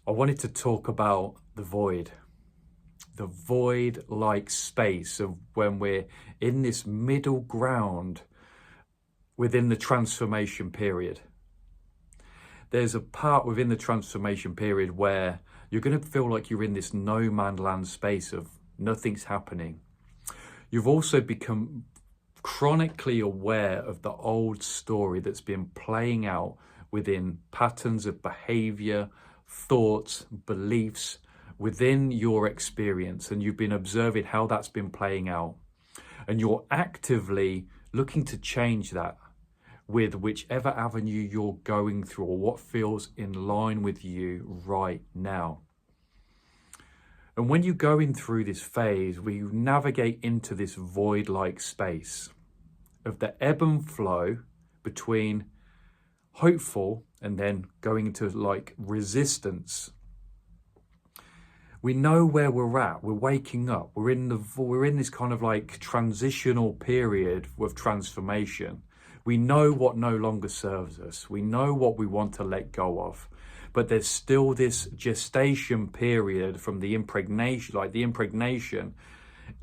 I wanted to talk about the void-like space of when we're in this middle ground within the transformation period. There's a part within the transformation period where you're going to feel like you're in this no man's land space of nothing's happening. You've also become chronically aware of the old story that's been playing out within patterns of behavior, thoughts, beliefs within your experience, and you've been observing how that's been playing out, and you're actively looking to change that with whichever avenue you're going through or what feels in line with you right now. And when you're going through this phase, we navigate into this void-like space of the ebb and flow between hopeful and then going into like resistance. We know where we're at. We're waking up. We're in this kind of like transitional period of transformation. We know what no longer serves us. We know what we want to let go of. But there's still this gestation period from the impregnation,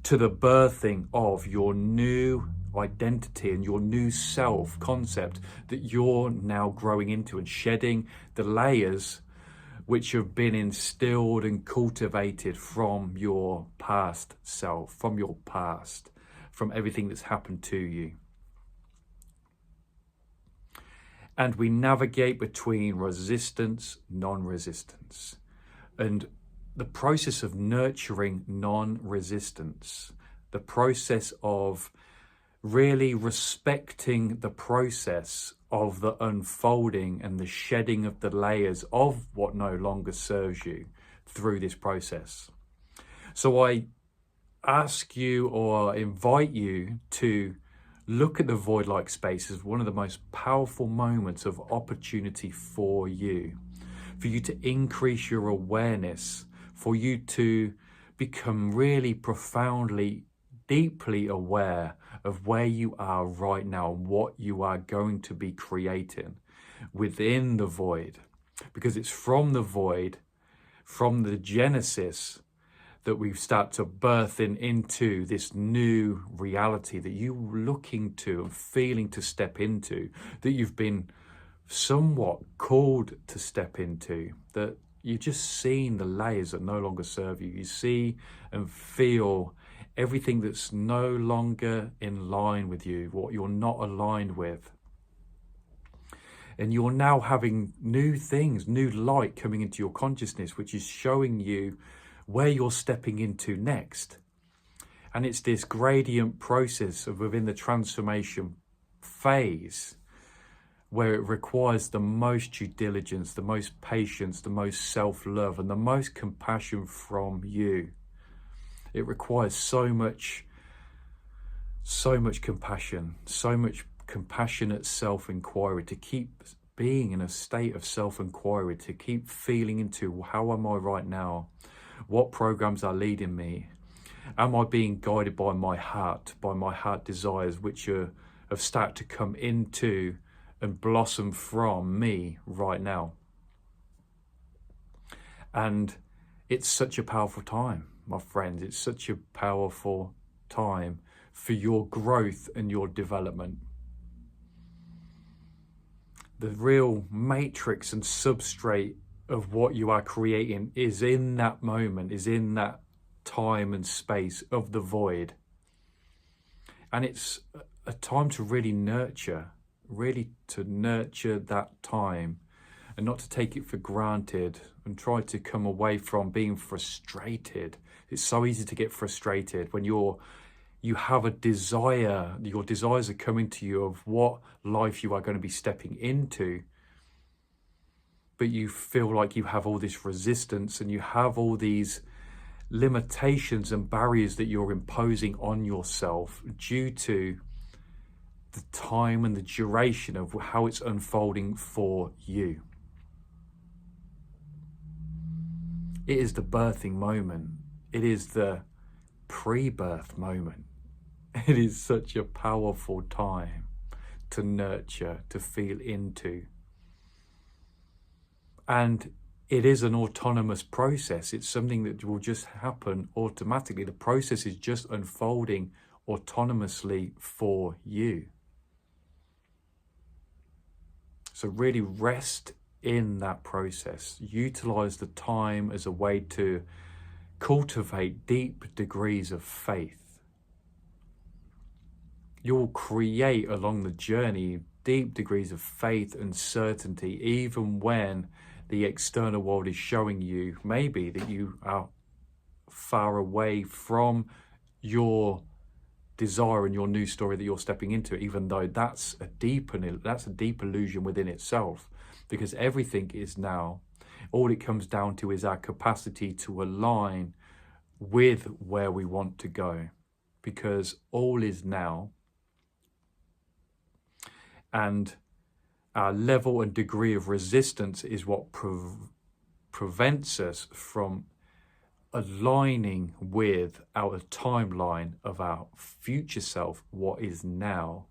to the birthing of your new identity and your new self concept that you're now growing into and shedding the layers which have been instilled and cultivated from your past self, from your past, from everything that's happened to you. And we navigate between resistance, non-resistance, and the process of nurturing non-resistance, the process of really respecting the process of the unfolding and the shedding of the layers of what no longer serves you through this process. So I ask you or invite you to look at the void-like space as one of the most powerful moments of opportunity for you to increase your awareness, for you to become really profoundly, deeply aware of where you are right now and what you are going to be creating within the void. Because it's from the void, from the genesis, that we start to birth into this new reality that you're looking to and feeling to step into, that you've been somewhat called to step into, that you've just seen the layers that no longer serve you. You see and feel everything that's no longer in line with you, what you're not aligned with. And you're now having new things, new light coming into your consciousness, which is showing you where you're stepping into next. And it's this gradient process of within the transformation phase where it requires the most due diligence, the most patience, the most self-love, and the most compassion from you. It requires so much compassion, so much compassionate self-inquiry, to keep being in a state of self-inquiry, to keep feeling into how am I right now? What programs are leading me? Am I being guided by my heart desires, which have started to come into and blossom from me right now? And it's such a powerful time, my friends. It's such a powerful time for your growth and your development. The real matrix and substrate of what you are creating is in that moment, is in that time and space of the void. And it's a time to really nurture that time, and not to take it for granted and try to come away from being frustrated. It's so easy to get frustrated when you have a desire, your desires are coming to you of what life you are going to be stepping into, but you feel like you have all this resistance and you have all these limitations and barriers that you're imposing on yourself due to the time and the duration of how it's unfolding for you. It is the birthing moment. It is the pre-birth moment. It is such a powerful time to nurture, to feel into. And it is an autonomous process. It's something that will just happen automatically. The process is just unfolding autonomously for you. So really rest in that process. Utilize the time as a way to cultivate deep degrees of faith. You'll create along the journey deep degrees of faith and certainty, even when the external world is showing you maybe that you are far away from your desire and your new story that you're stepping into, even though that's a deep illusion within itself, because everything is now, all it comes down to is our capacity to align with where we want to go, because all is now, and our level and degree of resistance is what prevents us from aligning with our timeline of our future self, what is now.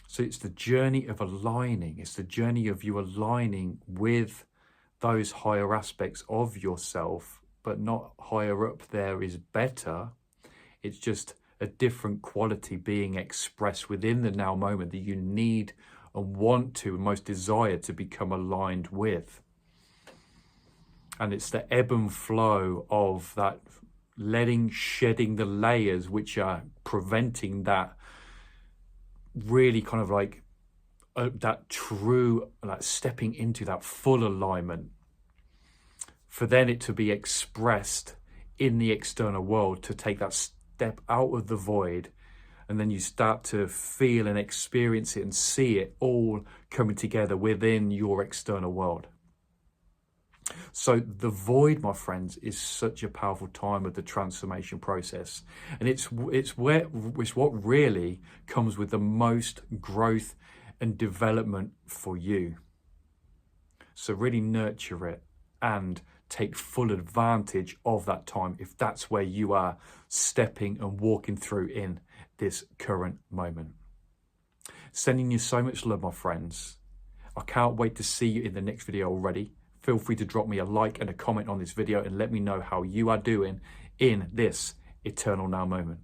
So it's the journey of aligning. It's the journey of you aligning with those higher aspects of yourself, but not higher up there is better. It's just a different quality being expressed within the now moment that you need and want to and most desire to become aligned with. And it's the ebb and flow of that shedding the layers which are preventing that really kind of like that true, like stepping into that full alignment, for then it to be expressed in the external world, to take that step out of the void, and then you start to feel and experience it and see it all coming together within your external world. So the void, my friends, is such a powerful time of the transformation process, and it's what really comes with the most growth and development for you. So really nurture it and take full advantage of that time if that's where you are stepping and walking through in this current moment. Sending you so much love, my friends. I can't wait to see you in the next video already. Feel free to drop me a like and a comment on this video and let me know how you are doing in this eternal now moment.